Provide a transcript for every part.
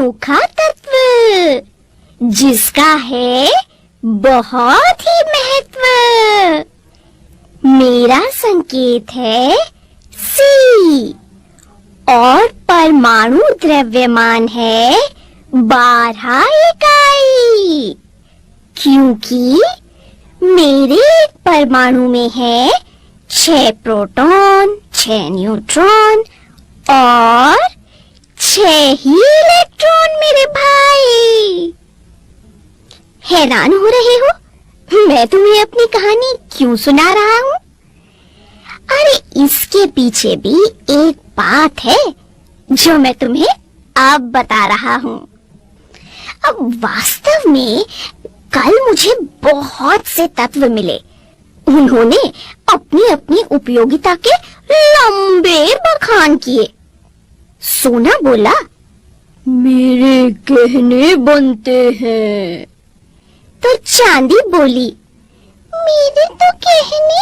अनोखा तत्व जिसका है बहुत ही महत्व। मेरा संकेत है C और परमाणु द्रव्यमान है 12 इकाई, क्योंकि मेरे एक परमाणु में है 6 प्रोटॉन, 6 न्यूट्रॉन और 6 ही इलेक्ट्रॉन। मेरे भाई, हैरान हो रहे हो मैं तुम्हें अपनी कहानी क्यों सुना रहा हूँ? अरे इसके पीछे भी एक बात है जो मैं तुम्हें अब बता रहा हूँ। अब वास्तव में कल मुझे बहुत से तत्व मिले। उन्होंने अपनी अपनी उपयोगिता के लंबे बखान किए। सोना बोला, मेरे गहने बनते हैं। तो चांदी बोली, मेरे तो गहने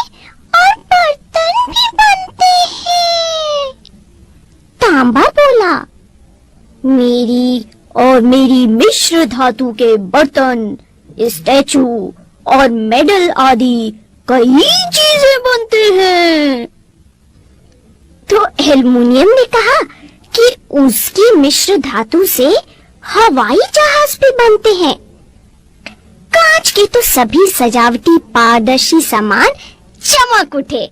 और बर्तन भी बनते हैं। तांबा बोला, मेरी मिश्र धातु के बर्तन, स्टैचू और मेडल आदि कई चीजें बनते हैं। तो एल्युमिनियम ने कहा कि उसकी मिश्र धातु से हवाई जहाज भी बनते हैं। कांच के तो सभी सजावटी पारदर्शी सामान चमक उठे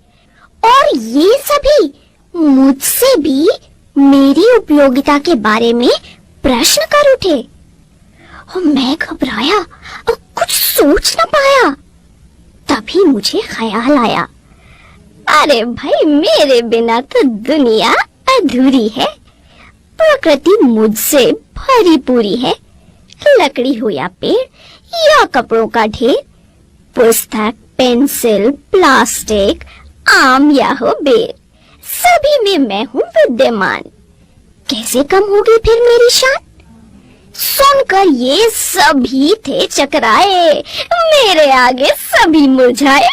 और ये सभी मुझसे भी मेरी उपयोगिता के बारे में प्रश्न कर उठे। और मैं घबराया और कुछ सोच न पाया। तभी मुझे ख्याल आया, अरे भाई, मेरे बिना तो दुनिया अधूरी है। प्रकृति मुझसे भरी पूरी है। लकड़ी हो या पेड़ या कपड़ों का ढेर, पुस्तक, पेंसिल, प्लास्टिक, आम या हो बेर, सभी में मैं हूँ विद्यमान। कैसे कम होगी फिर मेरी शान? सुनकर ये सभी थे चकराए, मेरे आगे सभी मुरझाए।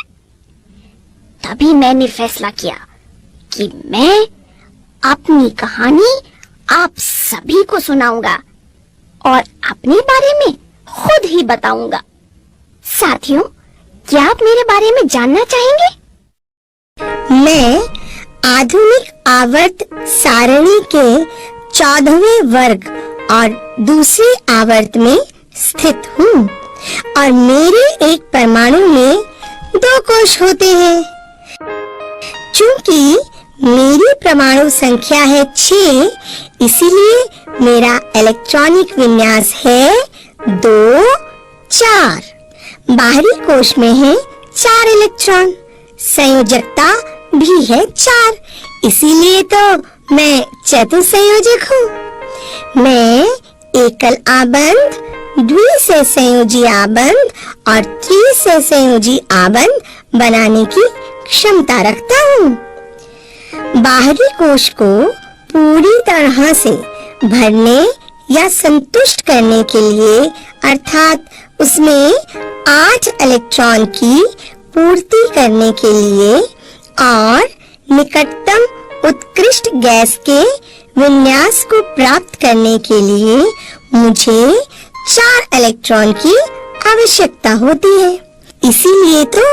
तभी मैंने फैसला किया कि मैं अपनी कहानी आप सभी को सुनाऊंगा और अपने बारे में खुद ही बताऊंगा। साथियों, क्या आप मेरे बारे में जानना चाहेंगे? मैं आधुनिक आवर्त सारणी के 14वें वर्ग और दूसरे आवर्त में स्थित हूँ और मेरे एक परमाणु में 2 कोश होते हैं। चूंकि मेरी परमाणु संख्या है 6, इसीलिए मेरा इलेक्ट्रॉनिक विन्यास है 2, 4। बाहरी कोश में है 4 इलेक्ट्रॉन, संयोजकता भी है 4, इसीलिए तो मैं चतुसंयोजक हूँ। मैं एकल आबंध, द्विसंयोजी आबंध और त्रिसंयोजी आबंध बनाने की क्षमता रखता हूँ। बाहरी कोश को पूरी तरह से भरने या संतुष्ट करने के लिए, अर्थात उसमें 8 इलेक्ट्रॉन की पूर्ति करने के लिए और निकटतम उत्कृष्ट गैस के विन्यास को प्राप्त करने के लिए मुझे 4 इलेक्ट्रॉन की आवश्यकता होती है। इसीलिए तो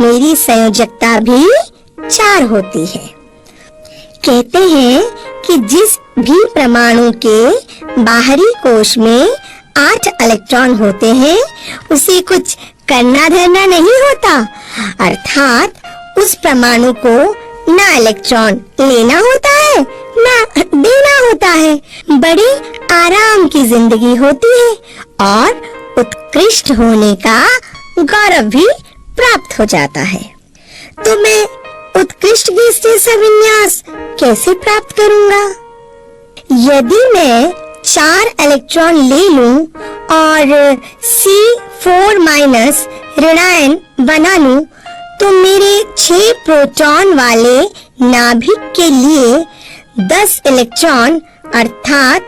मेरी संयोजकता भी 4 होती है। कहते हैं कि जिस भी परमाणु के बाहरी कोश में 8 इलेक्ट्रॉन होते हैं, उसे कुछ करना धरना नहीं होता, अर्थात उस परमाणु को ना इलेक्ट्रॉन लेना होता है ना देना होता है। बड़े आराम की जिंदगी होती है और उत्कृष्ट होने का गौरव भी प्राप्त हो जाता है। तो मैं उत्कृष्ट गैस जैसा विन्यास कैसे प्राप्त करूंगा? यदि मैं 4 इलेक्ट्रॉन ले लूं और C4- ऋणायन बना लूं, तो मेरे 6 प्रोटॉन वाले नाभिक के लिए 10 इलेक्ट्रॉन अर्थात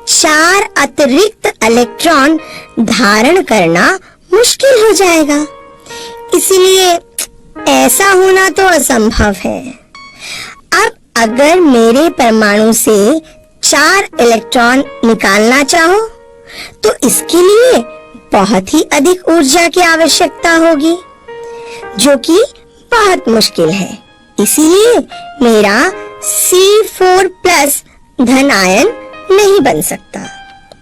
4 अतिरिक्त इलेक्ट्रॉन धारण करना मुश्किल हो जाएगा। इसलिए ऐसा होना तो असंभव है। अब अगर मेरे परमाणु से 4 इलेक्ट्रॉन निकालना चाहो तो इसके लिए बहुत ही अधिक ऊर्जा की आवश्यकता होगी, जो कि बहुत मुश्किल है। इसीलिए मेरा C4+ धन आयन नहीं बन सकता।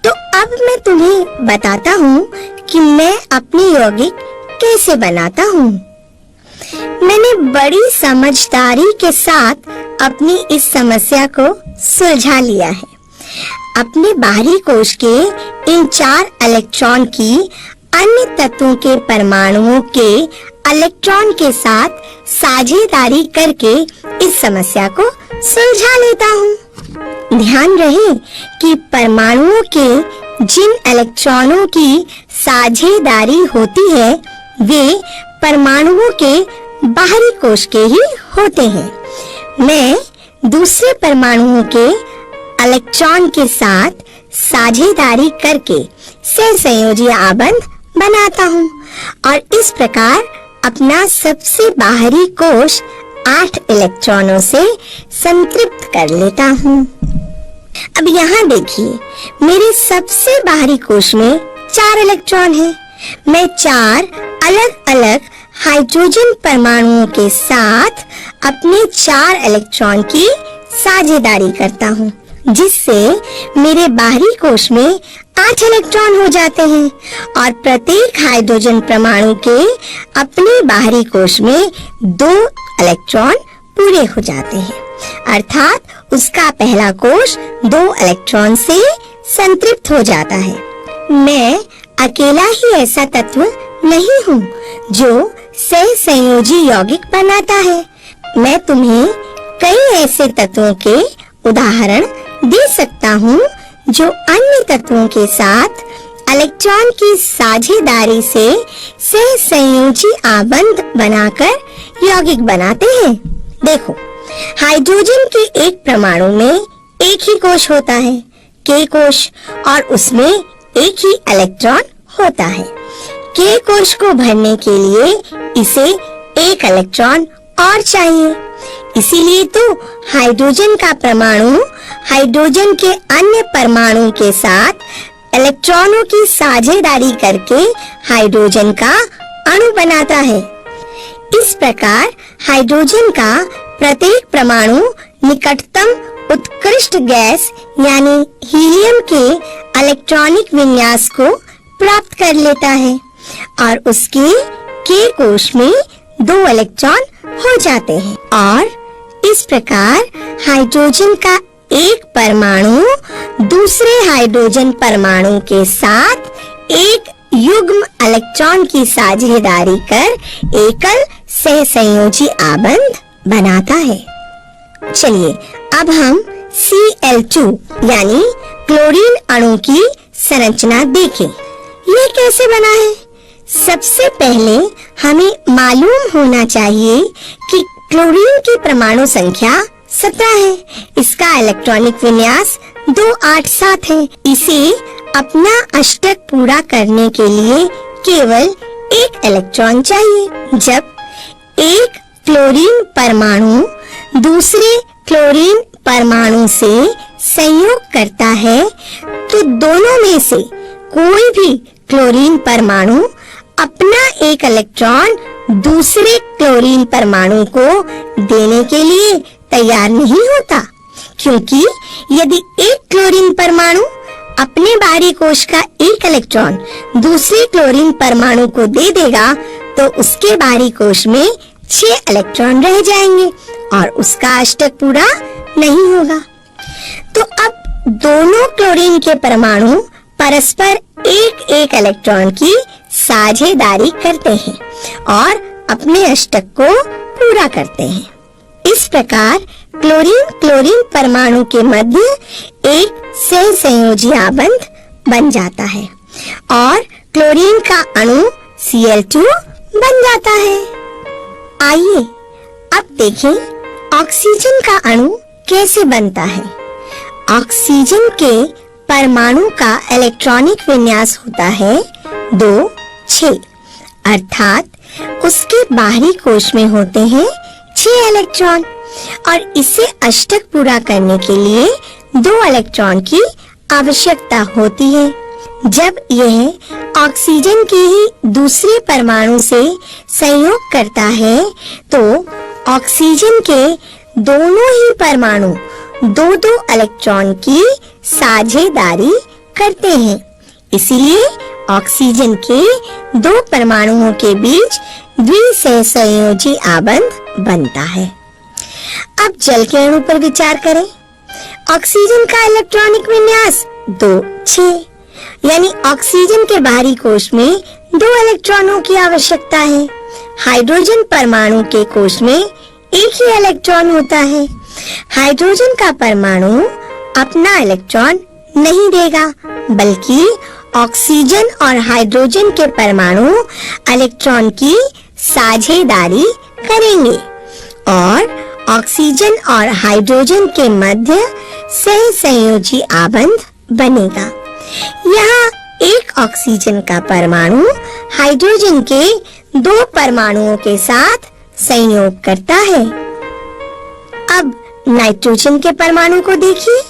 तो अब मैं तुम्हें बताता हूँ कि मैं अपनी यौगिक कैसे बनाता हूँ। मैंने बड़ी समझदारी के साथ अपनी इस समस्या को सुलझा लिया है। अपने बाहरी कोश के इन 4 इलेक्ट्रॉन की अन्य तत्वों के परमाणुओं के इलेक्ट्रॉन के साथ साझेदारी करके इस समस्या को सुलझा लेता हूँ। ध्यान रहे कि परमाणुओं के जिन इलेक्ट्रॉनों की साझेदारी होती है वे परमाणुओं के बाहरी कोश के ही होते हैं। मैं दूसरे परमाणुओं के इलेक्ट्रॉन के साथ साझेदारी करके सहसंयोजी आबंध बनाता हूँ और इस प्रकार अपना सबसे बाहरी कोश 8 इलेक्ट्रॉनों से संतृप्त कर लेता हूँ। अब यहाँ देखिए, मेरे सबसे बाहरी कोश में 4 इलेक्ट्रॉन हैं। मैं 4 अलग-अलग हाइड्रोजन परमाणुओं के साथ अपने 4 इलेक्ट्रॉन की साझेदारी करता हूँ, जिससे मेरे बाहरी कोश में 8 इलेक्ट्रॉन हो जाते हैं और प्रत्येक हाइड्रोजन परमाणु के अपने बाहरी कोश में 2 इलेक्ट्रॉन पूरे हो जाते हैं, अर्थात उसका पहला कोश 2 इलेक्ट्रॉन से संतृप्त हो जाता है। मैं अकेला ही ऐसा तत्व नहीं हूँ जो सहसंयोजी यौगिक बनाता है। मैं तुम्हें कई ऐसे तत्वों के उदाहरण दे सकता हूँ जो अन्य तत्वों के साथ इलेक्ट्रॉन की साझेदारी से सहसंयोजी आबंध बनाकर यौगिक बनाते हैं। देखो, हाइड्रोजन के एक परमाणु में एक ही कोश होता है, K कोश, और उसमें एक ही इलेक्ट्रॉन होता है। K कोश को भरने के लिए इसे एक इलेक्ट्रॉन और चाहिए। इसीलिए तो हाइड्रोजन का परमाणु हाइड्रोजन के अन्य परमाणु के साथ इलेक्ट्रॉनों की साझेदारी करके हाइड्रोजन का अणु बनाता है। इस प्रकार हाइड्रोजन का प्रत्येक परमाणु निकटतम उत्कृष्ट गैस यानी हीलियम के इलेक्ट्रॉनिक विन्यास को प्राप्त कर लेता है और उसके K कोश में 2 इलेक्ट्रॉन हो जाते हैं और इस प्रकार हाइड्रोजन का एक परमाणु दूसरे हाइड्रोजन परमाणु के साथ एक युग्म इलेक्ट्रॉन की साझेदारी कर एकल सहसंयोजी आबंध बनाता है। चलिए अब हम Cl2 यानी क्लोरीन अणु की संरचना देखें। ये कैसे बना है? सबसे पहले हमें मालूम होना चाहिए कि क्लोरीन की परमाणु संख्या 17 है। इसका इलेक्ट्रॉनिक विन्यास 287 है। इसे अपना अष्टक पूरा करने के लिए केवल एक इलेक्ट्रॉन चाहिए। जब एक क्लोरीन परमाणु दूसरे क्लोरीन परमाणु से संयोग करता है तो दोनों में से कोई भी क्लोरीन परमाणु अपना एक इलेक्ट्रॉन दूसरे क्लोरीन परमाणु को देने के लिए तैयार नहीं होता, क्योंकि यदि एक क्लोरीन परमाणु अपने बाहरी कोश का एक इलेक्ट्रॉन दूसरे क्लोरीन परमाणु को दे देगा तो उसके बाहरी कोश में 6 इलेक्ट्रॉन रह जाएंगे और उसका अष्टक पूरा नहीं होगा। तो अब दोनों क्लोरीन के परमाणु परस्पर एक इलेक्ट्रॉन की साझेदारी करते हैं और अपने अष्टक को पूरा करते हैं। इस प्रकार क्लोरीन परमाणु के मध्य एक सहसंयोजी आबंध बन जाता है और क्लोरीन का अणु Cl2 बन जाता है। आइए अब देखें ऑक्सीजन का अणु कैसे बनता है। ऑक्सीजन के परमाणु का इलेक्ट्रॉनिक विन्यास होता है 2-6, अर्थात उसके बाहरी कोश में होते हैं 6 इलेक्ट्रॉन और इसे अष्टक पूरा करने के लिए 2 इलेक्ट्रॉन की आवश्यकता होती है। जब यह ऑक्सीजन के ही दूसरे परमाणु से संयोग करता है तो ऑक्सीजन के दोनों ही परमाणु 2-2 इलेक्ट्रॉन की साझेदारी करते हैं। इसीलिए ऑक्सीजन के 2 परमाणुओं के बीच द्विसहसंयोजी आबंध बनता है। अब जल के अणु पर विचार करें। ऑक्सीजन का इलेक्ट्रॉनिक विन्यास 2-6, यानी ऑक्सीजन के बाहरी कोश में 2 इलेक्ट्रॉनों की आवश्यकता है। हाइड्रोजन परमाणु के कोश में 1 ही इलेक्ट्रॉन होता है। हाइड्रोजन का परमाणु अपना इलेक्ट्रॉन नहीं देगा, बल्कि ऑक्सीजन और हाइड्रोजन के परमाणु इलेक्ट्रॉन की साझेदारी करेंगे और ऑक्सीजन और हाइड्रोजन के मध्य सहसंयोजी आबंध बनेगा। यहाँ एक ऑक्सीजन का परमाणु हाइड्रोजन के 2 परमाणुओं के साथ संयोग करता है। अब नाइट्रोजन के परमाणु को देखिए।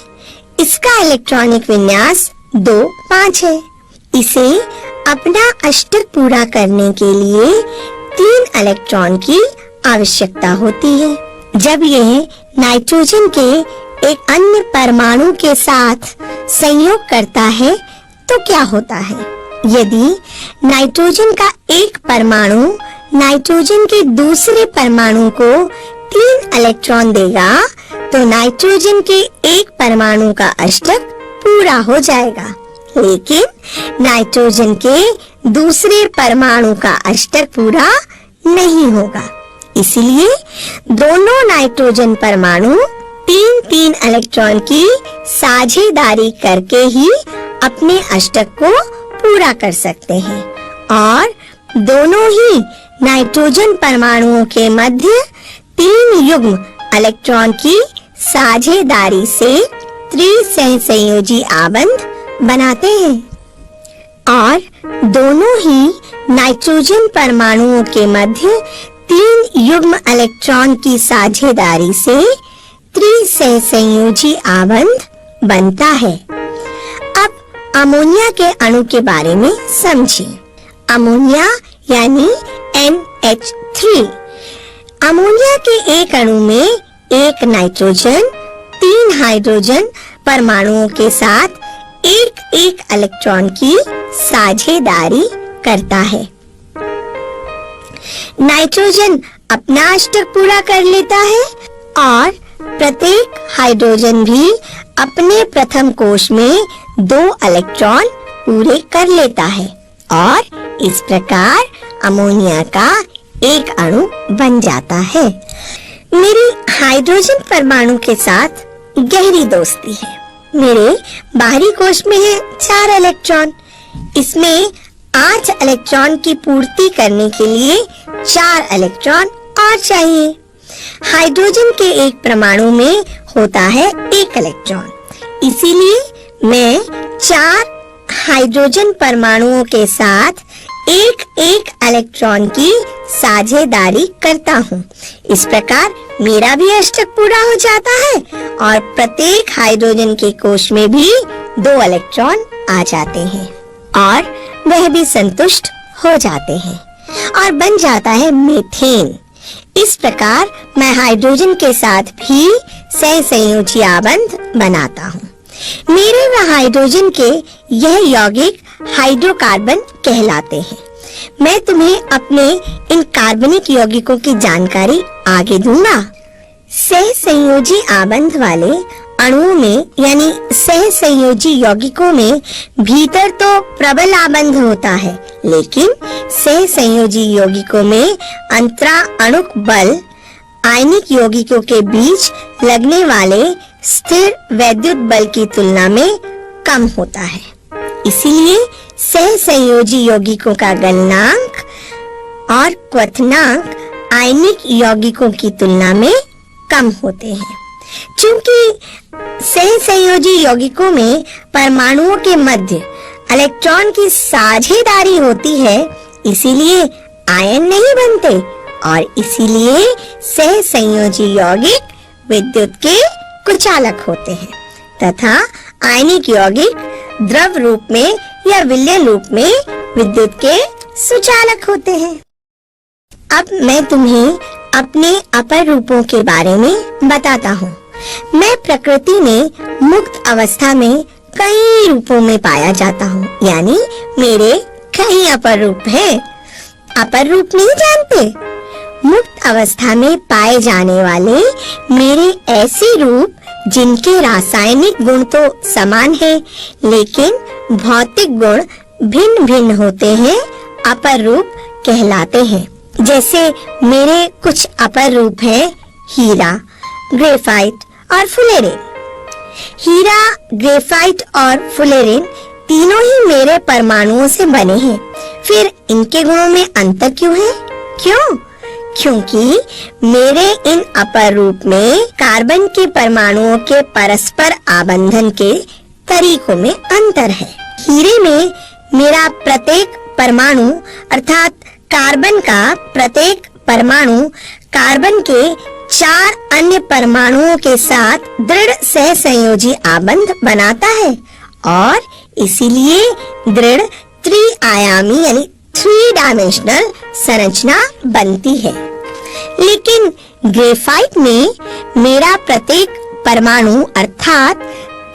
इसका इलेक्ट्रॉनिक विन्यास 2-5 है। इसे अपना अष्टक पूरा करने के लिए 3 इलेक्ट्रॉन की आवश्यकता होती है। जब यह नाइट्रोजन के एक अन्य परमाणु के साथ संयोग करता है तो क्या होता है? यदि नाइट्रोजन का एक परमाणु नाइट्रोजन के दूसरे परमाणु को 3 इलेक्ट्रॉन देगा तो नाइट्रोजन के एक परमाणु का अष्टक पूरा हो जाएगा, लेकिन नाइट्रोजन के दूसरे परमाणु का अष्टक पूरा नहीं होगा। इसलिए दोनों नाइट्रोजन परमाणु 3-3 इलेक्ट्रॉन की साझेदारी करके ही अपने अष्टक को पूरा कर सकते हैं और दोनों ही नाइट्रोजन परमाणुओं के मध्य 3 युग्म इलेक्ट्रॉन की साझेदारी से त्रिसहसंयोजी आबंध बनाते हैं और दोनों ही नाइट्रोजन परमाणुओं के मध्य 3 युग्म इलेक्ट्रॉन की साझेदारी से त्रिसहसंयोजी आबंध बनता है। अब अमोनिया के अणु के बारे में समझिए। अमोनिया यानी NH3। अमोनिया के एक अणु में एक नाइट्रोजन 3 हाइड्रोजन परमाणुओं के साथ एक इलेक्ट्रॉन की साझेदारी करता है। नाइट्रोजन अपना अष्टक पूरा कर लेता है और प्रत्येक हाइड्रोजन भी अपने प्रथम कोश में 2 इलेक्ट्रॉन पूरे कर लेता है और इस प्रकार अमोनिया का एक अणु बन जाता है। मेरी हाइड्रोजन परमाणु के साथ गहरी दोस्ती है। मेरे बाहरी कोश में है 4 इलेक्ट्रॉन। इसमें 8 इलेक्ट्रॉन की पूर्ति करने के लिए 4 इलेक्ट्रॉन और चाहिए। हाइड्रोजन के एक परमाणु में होता है 1 इलेक्ट्रॉन, इसीलिए मैं 4 हाइड्रोजन परमाणुओं के साथ एक इलेक्ट्रॉन की साझेदारी करता हूँ। इस प्रकार मेरा भी अष्टक पूरा हो जाता है और प्रत्येक हाइड्रोजन के कोश में भी 2 इलेक्ट्रॉन आ जाते हैं और वह भी संतुष्ट हो जाते हैं और बन जाता है मीथेन। इस प्रकार मैं हाइड्रोजन के साथ भी सहसंयोजी आबंध बनाता हूँ। मेरे व हाइड्रोजन के यह यौगिक हाइड्रोकार्बन कहलाते हैं। मैं तुम्हें अपने इन कार्बनिक यौगिकों की जानकारी आगे दूंगा। सहसंयोजी आबंध वाले अणुओं में यानी सहसंयोजी यौगिकों में भीतर तो प्रबल आबंध होता है, लेकिन सहसंयोजी यौगिकों में अंतरा अणुक बल आयनिक यौगिकों के बीच लगने वाले स्थिर वैद्युत बल की तुलना में कम होता है। इसीलिए सहसंयोजी यौगिकों का गलनांक और क्वथनांक आयनिक यौगिकों की तुलना में कम होते हैं। चूंकि सहसंयोजी यौगिकों में परमाणुओं के मध्य इलेक्ट्रॉन की साझेदारी होती है, इसीलिए आयन नहीं बनते और इसीलिए सहसंयोजी यौगिक विद्युत के कुचालक होते हैं तथा आयनिक यौगिक द्रव रूप में या विलयन रूप में विद्युत के सुचालक होते हैं। अब मैं तुम्हें अपने अपर रूपों के बारे में बताता हूँ। मैं प्रकृति में मुक्त अवस्था में कई रूपों में पाया जाता हूँ, यानी मेरे कई अपर रूप हैं। अपर रूप नहीं जानते? मुक्त अवस्था में पाए जाने वाले मेरे ऐसे रूप जिनके रासायनिक गुण तो समान हैं, लेकिन भौतिक गुण भिन्न भिन्न होते हैं, अपर रूप कहलाते हैं। जैसे मेरे कुछ अपर रूप हैं हीरा, ग्रेफाइट और फुलेरिन। हीरा, ग्रेफाइट और फुलेरिन तीनों ही मेरे परमाणुओं से बने हैं। फिर इनके गुणों में अंतर क्यों है? क्यों? क्योंकि मेरे इन अपर रूप में कार्बन के परमाणुओं के परस्पर आबंधन के तरीकों में अंतर है। हीरे में मेरा प्रत्येक परमाणु अर्थात कार्बन का प्रत्येक परमाणु कार्बन के 4 अन्य परमाणुओं के साथ दृढ़ सहसंयोजी आबंध बनाता है और इसीलिए दृढ़ त्रिआयामी यानी 3 डायमेंशनल संरचना बनती है। लेकिन ग्रेफाइट में मेरा प्रत्येक परमाणु अर्थात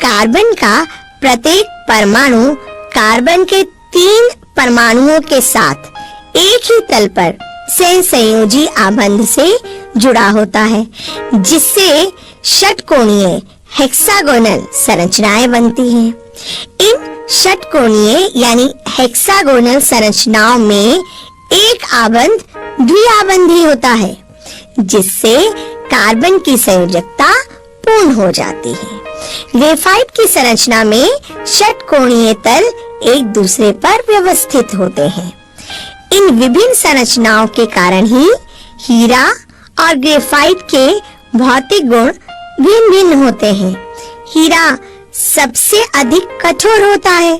कार्बन का प्रत्येक परमाणु कार्बन के 3 परमाणुओं के साथ एक ही तल पर सहसंयोजी आबंध से जुड़ा होता है, जिससे षटकोणीय हेक्सागोनल संरचनाएं बनती हैं। इन षटकोणीय यानी हेक्सागोनल संरचनाओं में एक आबंध द्विआबंधी होता है, जिससे कार्बन की संयोजकता पूर्ण हो जाती है। ग्रेफाइट की संरचना में षटकोणीय तल एक दूसरे पर व्यवस्थित होते हैं। इन विभिन्न संरचनाओं के कारण ही हीरा और ग्रेफाइट के भौतिक गुण भिन्न भिन्न होते हैं। हीरा सबसे अधिक कठोर होता है।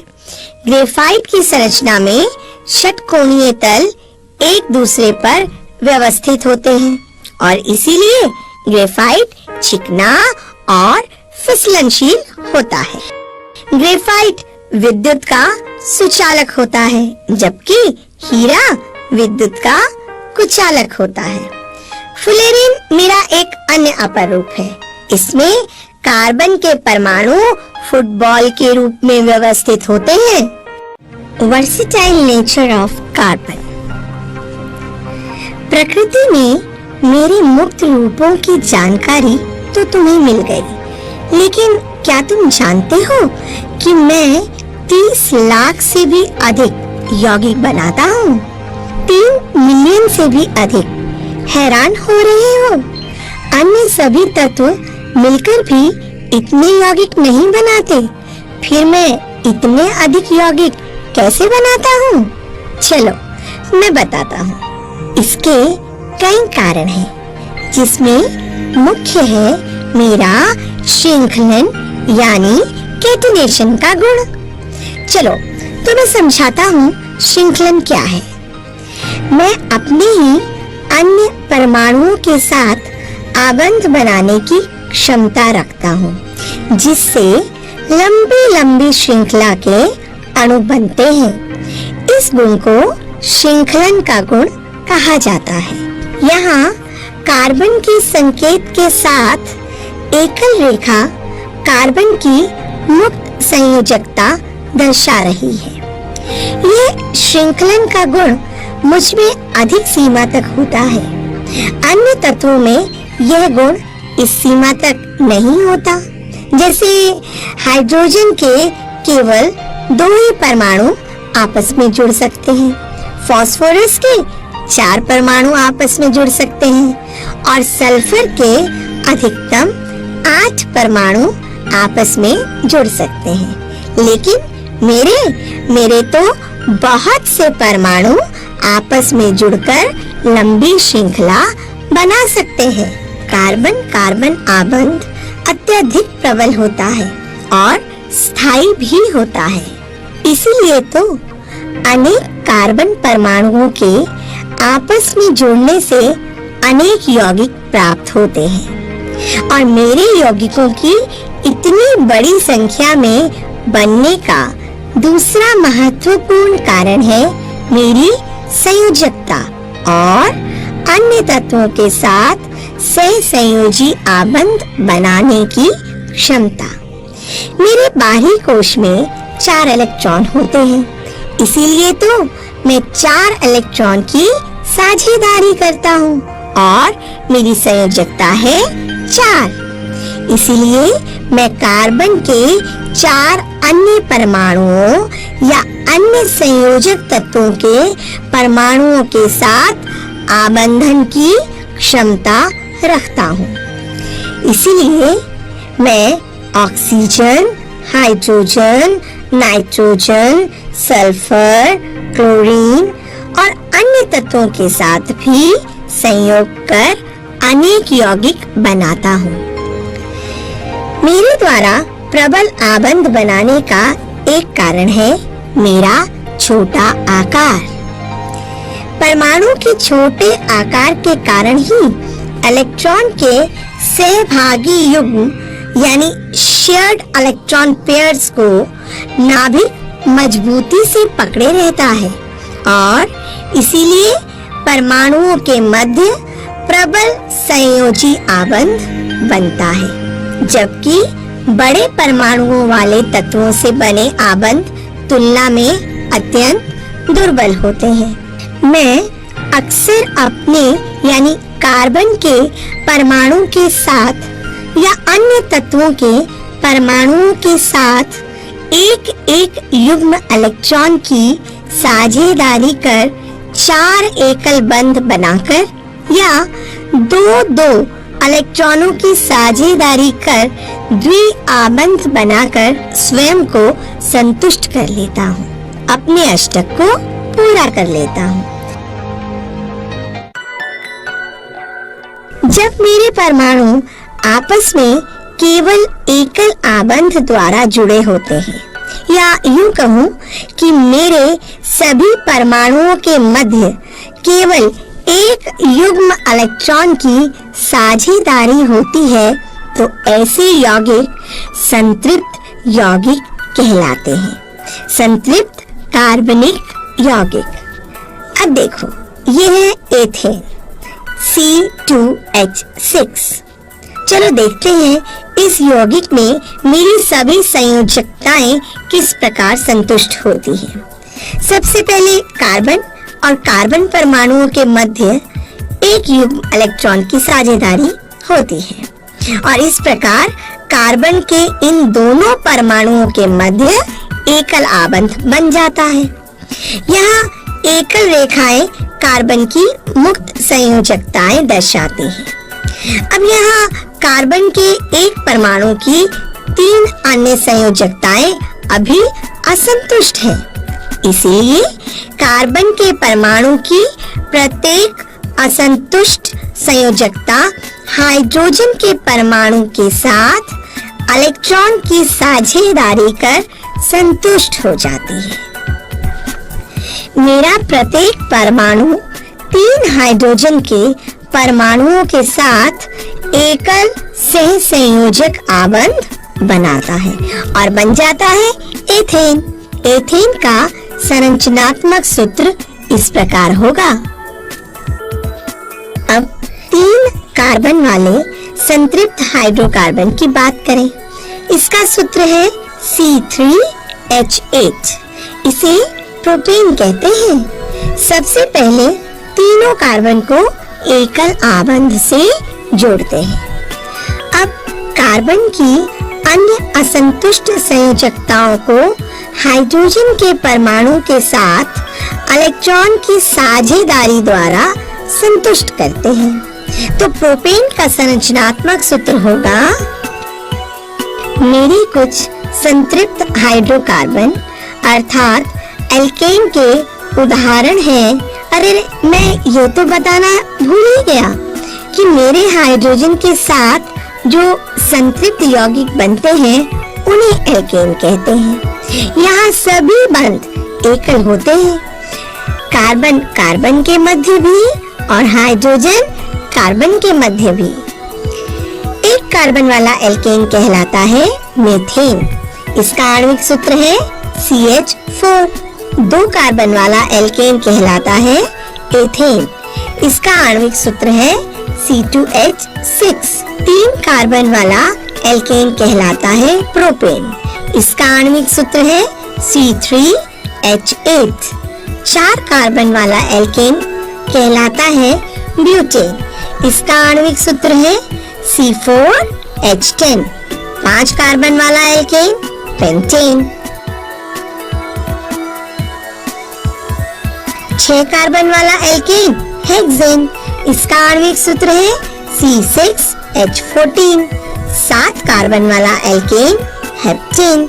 ग्रेफाइट की संरचना में षटकोणीय तल एक दूसरे पर व्यवस्थित होते हैं और इसीलिए ग्रेफाइट चिकना और फिसलनशील होता है। ग्रेफाइट विद्युत का सुचालक होता है, जबकि हीरा विद्युत का कुचालक होता है। फुलेरिन मेरा एक अन्य अपर रूप है। इसमें कार्बन के परमाणु फुटबॉल के रूप में व्यवस्थित होते हैं। Versatile nature of carbon. प्रकृति में मेरे मुक्त रूपों की जानकारी तो तुम्हें मिल गई, लेकिन क्या तुम जानते हो कि मैं 30 लाख से भी अधिक यौगिक बनाता हूँ? 3 मिलियन से भी अधिक। हैरान हो रहे हो? अन्य सभी तत्व मिलकर भी इतने यौगिक नहीं बनाते, फिर मैं इतने अधिक यौगिक कैसे बनाता हूँ? चलो मैं बताता हूँ। इसके कई कारण हैं, जिसमें मुख्य है मेरा श्रृंखलन यानी कैटिनेशन का गुण। चलो तो मैं समझाता हूँ श्रृंखलन क्या है। मैं अपने ही अन्य परमाणुओं के साथ आबंध बनाने की क्षमता रखता हूँ, जिससे लंबी लंबी श्रृंखला के अणु बनते हैं। इस गुण को श्रृंखलन का गुण कहा जाता है। यहाँ कार्बन की संकेत के साथ एकल रेखा कार्बन की मुक्त संयोजकता दर्शा रही है। यह श्रृंखलन का गुण मुझ में अधिक सीमा तक होता है। अन्य तत्वों में यह गुण इस सीमा तक नहीं होता। जैसे हाइड्रोजन के केवल 2 ही परमाणु आपस में जुड़ सकते हैं, फास्फोरस के 4 परमाणु आपस में जुड़ सकते हैं और सल्फर के अधिकतम 8 परमाणु आपस में जुड़ सकते हैं। लेकिन मेरे तो बहुत से परमाणु आपस में जुड़कर लंबी श्रृंखला बना सकते हैं। कार्बन कार्बन आबंध अत्यधिक प्रबल होता है और स्थायी भी होता है। इसीलिए तो अनेक कार्बन परमाणुओं के आपस में जुड़ने से अनेक यौगिक प्राप्त होते हैं और मेरे यौगिकों की इतनी बड़ी संख्या में बनने का दूसरा महत्वपूर्ण कारण है मेरी संयोजकता और अन्य तत्वों के साथ सहसंयोजी आबंध बनाने की क्षमता। मेरे बाहरी कोश में 4 इलेक्ट्रॉन होते हैं, इसीलिए तो मैं 4 इलेक्ट्रॉन की साझेदारी करता हूँ और मेरी संयोजकता है 4। इसीलिए मैं कार्बन के 4 अन्य परमाणुओं या अन्य संयोजक तत्वों के परमाणुओं के साथ आबंधन की क्षमता रखता हूँ। इसीलिए मैं oxygen, hydrogen, nitrogen, sulphur, chlorine और अन्य तत्वों के साथ भी संयोग कर अनेक यौगिक बनाता हूँ। मेरे द्वारा प्रबल आबंध बनाने का एक कारण है मेरा छोटा आकार। परमाणु के छोटे आकार के कारण ही इलेक्ट्रॉन के सहभागी युग्म यानी शेयर्ड इलेक्ट्रॉन पेयर्स को नाभिक मजबूती से पकड़े रहता है और इसीलिए परमाणुओं के मध्य प्रबल संयोजी आबंध बनता है, जबकि बड़े परमाणुओं वाले तत्वों से बने आबंध तुलना में अत्यंत दुर्बल होते हैं। मैं अक्सर अपने यानी कार्बन के परमाणु के साथ या अन्य तत्वों के परमाणुओं के साथ एक युग्म इलेक्ट्रॉन की साझेदारी कर 4 एकल बंध बनाकर या 2 इलेक्ट्रॉनों की साझेदारी कर द्विआबंध बनाकर स्वयं को संतुष्ट कर लेता हूँ, अपने अष्टक को पूरा कर लेता हूँ। जब मेरे परमाणु आपस में केवल एकल आबंध द्वारा जुड़े होते हैं, या यूं कहूं कि मेरे सभी परमाणुओं के मध्य केवल एक युग्म इलेक्ट्रॉन की साझेदारी होती है, तो ऐसे यौगिक संतृप्त यौगिक कहलाते हैं। संतृप्त कार्बनिक यौगिक। अब देखो, ये है एथेन C2H6। चलो देखते हैं इस यौगिक में मेरी सभी संयोजकताएं किस प्रकार संतुष्ट होती हैं। सबसे पहले कार्बन और कार्बन परमाणुओं के मध्य एक युग्म इलेक्ट्रॉन की साझेदारी होती है और इस प्रकार कार्बन के इन दोनों परमाणुओं के मध्य एकल आबंध बन जाता है। यहाँ एकल रेखाएं कार्बन की मुक्त संयोजकताएं दर्शाती हैं। अब यहाँ कार्बन के एक परमाणु की 3 अन्य संयोजकताएं अभी असंतुष्ट हैं। इसीलिए कार्बन के परमाणु की प्रत्येक असंतुष्ट संयोजकता हाइड्रोजन के परमाणु के साथ इलेक्ट्रॉन की साझेदारी कर संतुष्ट हो जाती है। मेरा प्रत्येक परमाणु 3 हाइड्रोजन के परमाणुओं के साथ एकल सहसंयोजक आबंध बनाता है और बन जाता है एथेन। एथेन का संरचनात्मक सूत्र इस प्रकार होगा। अब 3 कार्बन वाले संतृप्त हाइड्रोकार्बन की बात करें। इसका सूत्र है C3H8। इसे प्रोपेन कहते हैं। सबसे पहले तीनों कार्बन को एकल आबंध से जोड़ते हैं। अब कार्बन की अन्य असंतुष्ट संयोजकताओं को हाइड्रोजन के परमाणु के साथ इलेक्ट्रॉन की साझेदारी द्वारा संतुष्ट करते हैं। तो प्रोपेन का संरचनात्मक सूत्र होगा, मेरी कुछ संतृप्त हाइड्रोकार्बन अर्थात एल्केन के उदाहरण हैं। अरे मैं ये तो बताना भूल ही गया कि मेरे हाइड्रोजन के साथ जो संतृप्त यौगिक बनते हैं उन्हें एल्केन कहते हैं। यहाँ सभी बंध एकल होते हैं, कार्बन कार्बन के मध्य भी और हाइड्रोजन कार्बन के मध्य भी। एक कार्बन वाला एल्केन कहलाता है मीथेन। इसका आणविक सूत्र है CH4। 2 कार्बन वाला एल्केन कहलाता है एथेन। इसका आणविक सूत्र है C2H6। 3 कार्बन वाला एल्केन कहलाता है प्रोपेन। इसका आणविक सूत्र है C3H8। 4 कार्बन वाला एल्केन कहलाता है ब्यूटेन। इसका आणविक सूत्र है C4H10। 5 कार्बन वाला एल्केन पेंटेन। 6 कार्बन वाला एल्केन हेक्सेन। इसका आणविक सूत्र है C6H14। 7 कार्बन वाला एल्केन हेप्टेन।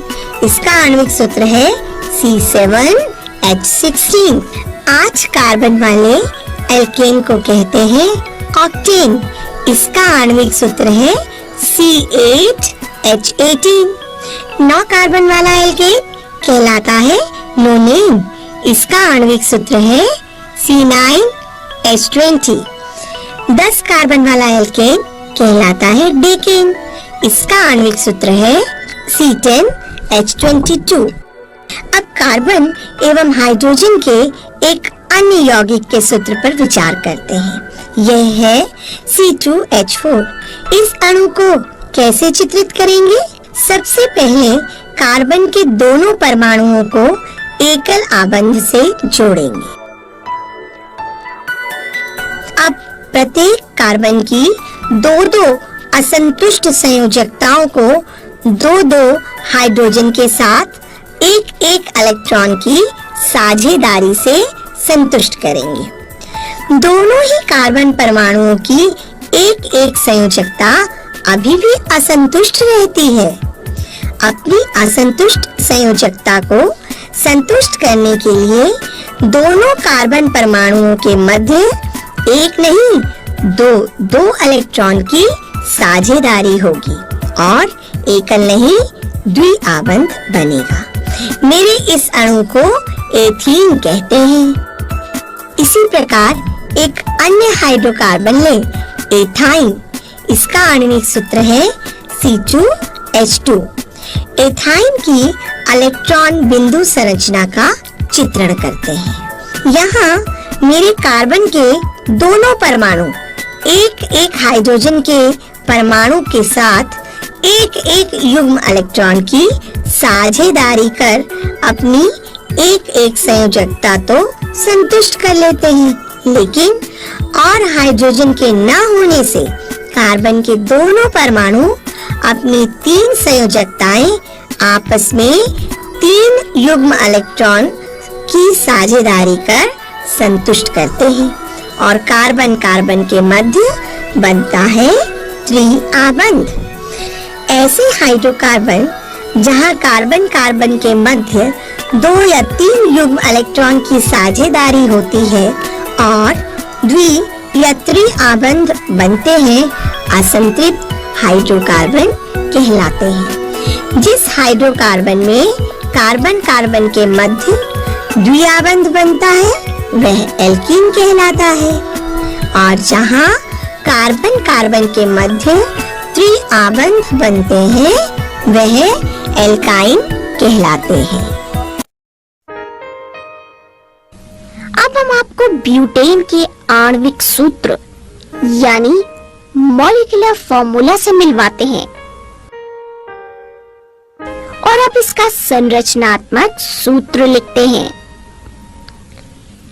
इसका आणविक सूत्र है C7H16। 8 कार्बन वाले एल्केन को कहते हैं ऑक्टेन। इसका आणविक सूत्र है C8H18। 9 कार्बन वाला एल्केन कहलाता है नोनेन। इसका आणविक सूत्र है C9H20। 10 कार्बन वाला एल्केन कहलाता है डेकेन। इसका आणविक सूत्र है C10H22। अब कार्बन एवं हाइड्रोजन के एक अन्य यौगिक के सूत्र पर विचार करते हैं। यह है C2H4। इस अणु को कैसे चित्रित करेंगे? सबसे पहले कार्बन के दोनों परमाणुओं को एकल आबंध से जोड़ेंगे। अब प्रत्येक कार्बन की 2-2 असंतुष्ट संयोजकताओं को 2-2 हाइड्रोजन के साथ 1-1 इलेक्ट्रॉन की साझेदारी से संतुष्ट करेंगे। दोनों ही कार्बन परमाणुओं की 1-1 संयोजकता अभी भी असंतुष्ट रहती है। अपनी असंतुष्ट संयोजकता को संतुष्ट करने के लिए दोनों कार्बन परमाणुओं के मध्य एक नहीं 2 इलेक्ट्रॉन की साझेदारी होगी और एकल नहीं द्विआबंध बनेगा। मेरे इस अणु को एथीन कहते हैं। इसी प्रकार एक अन्य हाइड्रोकार्बन ले, एथाइन। इसका आणविक सूत्र है C2H2। एथाइन की इलेक्ट्रॉन बिंदु संरचना का चित्रण करते हैं। यहाँ मेरे कार्बन के दोनों परमाणु 1-1 हाइड्रोजन के परमाणु के साथ 1-1 युग्म इलेक्ट्रॉन की साझेदारी कर अपनी 1-1 संयोजकता तो संतुष्ट कर लेते हैं, लेकिन और हाइड्रोजन के न होने से कार्बन के दोनों परमाणु अपनी 3 संयोजकताएं आपस में 3 युग्म इलेक्ट्रॉन की साझेदारी कर संतुष्ट करते हैं और कार्बन कार्बन के मध्य बनता है त्रिआबंध। ऐसे हाइड्रोकार्बन जहां कार्बन कार्बन के मध्य 2 या 3 युग्म इलेक्ट्रॉन की साझेदारी होती है और द्वि या त्रिआबंध बनते हैं, असंतृप्त हाइड्रोकार्बन कहलाते हैं। जिस हाइड्रोकार्बन में कार्बन कार्बन के मध्य द्विआबंध बनता है वह एल्कीन कहलाता है और जहां कार्बन कार्बन के मध्य त्रिआबंध बनते हैं वह एल्काइन कहलाते हैं। अब हम आपको ब्यूटेन के आणविक सूत्र यानी मॉलिक्यूलर फॉर्मूला से मिलवाते हैं और अब इसका संरचनात्मक सूत्र लिखते हैं।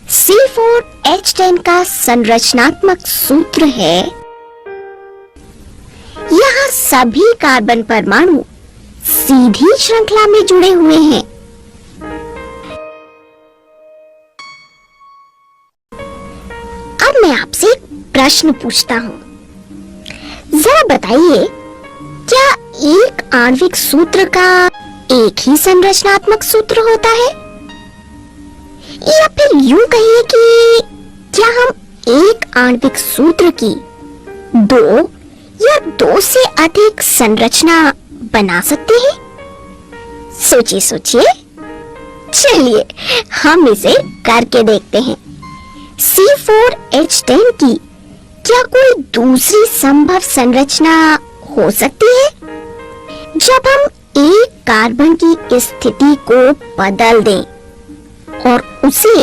C4H10 का संरचनात्मक सूत्र है, यहाँ सभी कार्बन परमाणु सीधी श्रृंखला में जुड़े हुए हैं। अब मैं आपसे एक प्रश्न पूछता हूँ, जरा बताइए क्या एक आणविक सूत्र का एक ही संरचनात्मक सूत्र होता है? या फिर यूं कहिए कि क्या हम एक आणविक सूत्र की 2 या 2 से अधिक संरचना बना सकते हैं? सोचिए सोचिए। चलिए हम इसे करके देखते हैं। C4H10 की क्या कोई दूसरी संभव संरचना हो सकती है? जब हम एक कार्बन की स्थिति को बदल दें और उसे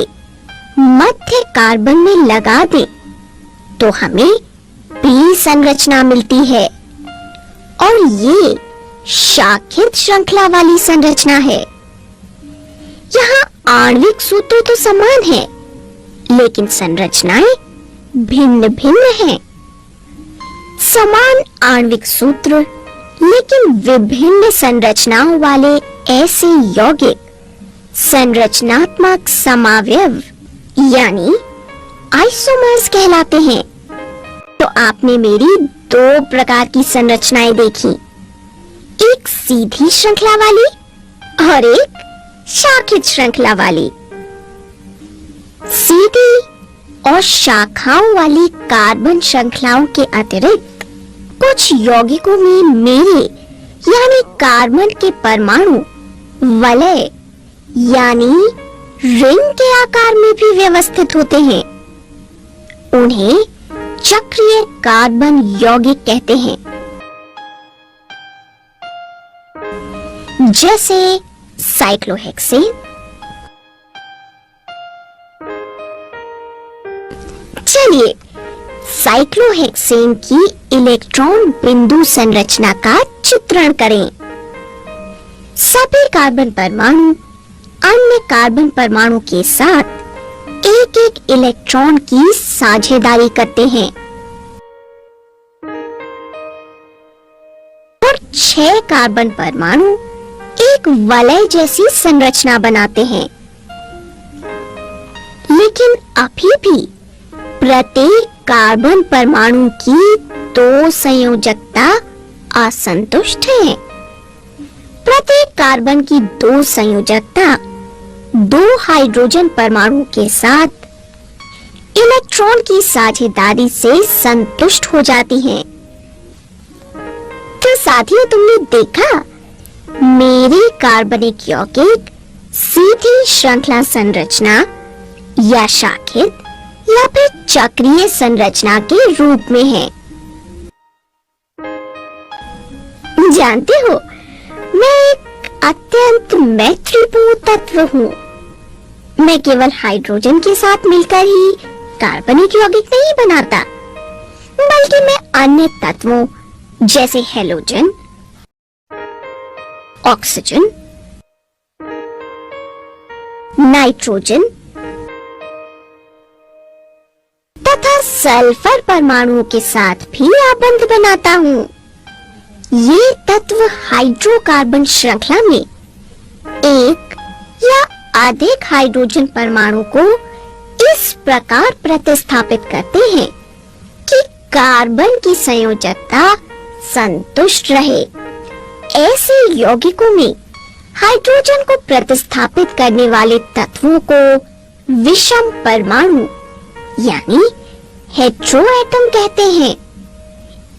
मध्य कार्बन में लगा दें, तो हमें पी संरचना मिलती है और ये शाखित श्रृंखला वाली संरचना है। यहाँ आणविक सूत्र तो समान है, लेकिन संरचनाएं भिन्न भिन्न हैं। समान आणविक सूत्र लेकिन विभिन्न संरचनाओं वाले ऐसे यौगिक संरचनात्मक समावयव यानी आइसोमर्स कहलाते हैं। तो आपने मेरी दो प्रकार की संरचनाएं देखी, एक सीधी श्रृंखला वाली और एक शाखित श्रृंखला वाली। सीधी और शाखाओं वाली कार्बन श्रृंखलाओं के अतिरिक्त कुछ यौगिकों में मेरे यानी कार्बन के परमाणु वलय यानी रिंग के आकार में भी व्यवस्थित होते हैं। उन्हें चक्रीय कार्बन यौगिक कहते हैं। जैसे साइक्लोहेक्सेन, चलिए साइक्लोहेक्सेन की इलेक्ट्रॉन बिंदु संरचना का चित्रण करें। सभी कार्बन परमाणु अन्य कार्बन परमाणु के साथ एक एक इलेक्ट्रॉन की साझेदारी करते हैं और 6 कार्बन परमाणु एक वलय जैसी संरचना बनाते हैं। लेकिन अभी भी प्रत्येक कार्बन परमाणु की 2 संयोजकता असंतुष्ट है। प्रत्येक कार्बन की 2 संयोजकता 2 हाइड्रोजन परमाणु के साथ इलेक्ट्रॉन की साझेदारी से संतुष्ट हो जाती हैं। तो साथियों, तुमने देखा मेरी कार्बनिक यौगिक सीधी श्रृंखला संरचना या शाखित या फिर चक्रीय संरचना के रूप में है। जानते हो, मैं एक अत्यंत मैत्रीपूर्ण तत्व हूँ। मैं केवल हाइड्रोजन के साथ मिलकर ही कार्बनिक यौगिक नहीं बनाता, बल्कि मैं अन्य तत्वों जैसे हैलोजन, ऑक्सीजन, नाइट्रोजन तथा सल्फर परमाणुओं के साथ भी आबंध बनाता हूँ। ये तत्व हाइड्रोकार्बन श्रृंखला में एक या अधिक हाइड्रोजन परमाणु को इस प्रकार प्रतिस्थापित करते हैं कि कार्बन की संयोजकता संतुष्ट रहे। ऐसे यौगिकों में हाइड्रोजन को प्रतिस्थापित करने वाले तत्वों को विषम परमाणु यानी हेटेरोएटम कहते हैं।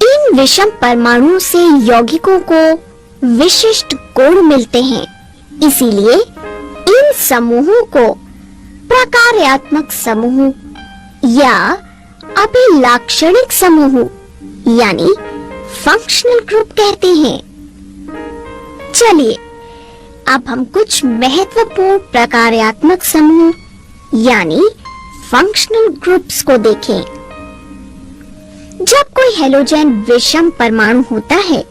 इन विषम परमाणुओं से यौगिकों को विशिष्ट गुण मिलते हैं, इसीलिए इन समूहों को प्रकार्यात्मक समूह या अभिलाक्षणिक समूह यानी फंक्शनल ग्रुप कहते हैं। चलिए अब हम कुछ महत्वपूर्ण प्रकार्यात्मक समूह यानी फंक्शनल ग्रुप्स को देखें। जब कोई हैलोजन विषम परमाणु होता है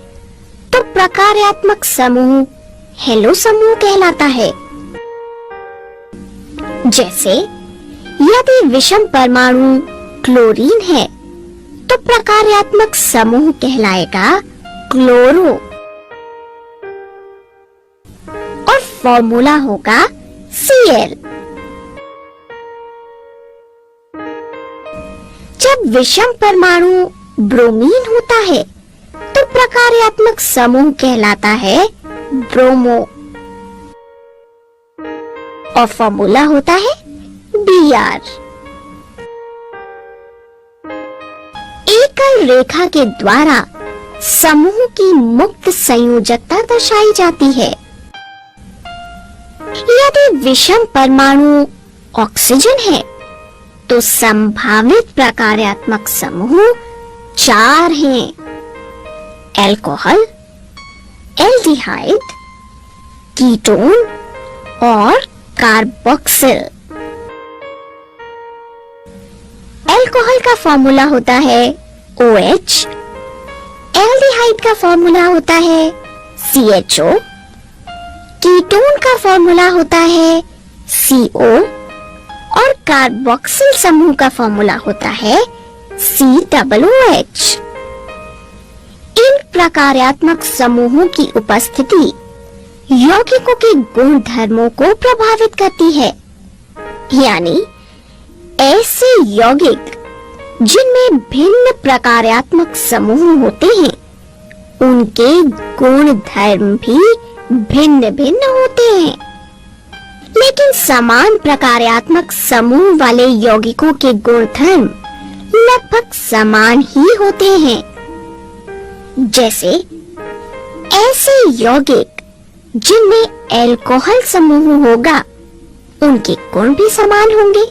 तो प्रकार्यात्मक समूह हेलो समूह कहलाता है। जैसे यदि विषम परमाणु क्लोरीन है तो प्रकार्यात्मक समूह कहलाएगा क्लोरो और फॉर्मूला होगा Cl। जब विषम परमाणु ब्रोमीन होता है तो प्रकार्यात्मक समूह कहलाता है ब्रोमो और फॉर्मूला होता है Br। एकल रेखा के द्वारा समूह की मुक्त संयोजकता दर्शाई जाती है। यदि विषम परमाणु ऑक्सीजन है तो संभावित प्रकार्यात्मक समूह 4 हैं। अल्कोहल, एल्डिहाइड, कीटोन और कार्बोक्सिल। अल्कोहल का फॉर्मूला होता है OH, एल्डिहाइड का फॉर्मूला होता है CHO, कीटोन का फॉर्मूला होता है CO और कार्बोक्सिल समूह का फॉर्मूला होता है COOH। इन प्रकार्यात्मक समूहों की उपस्थिति यौगिकों के गुण धर्मों को प्रभावित करती है, यानी ऐसे यौगिक जिनमें भिन्न प्रकार्यात्मक समूह होते हैं उनके गुण धर्म भी भिन्न भिन्न होते हैं, लेकिन समान प्रकार्यात्मक समूह वाले यौगिकों के गुण धर्म लगभग समान ही होते हैं। जैसे ऐसे यौगिक जिनमें अल्कोहल समूह होगा उनके गुण भी समान होंगे,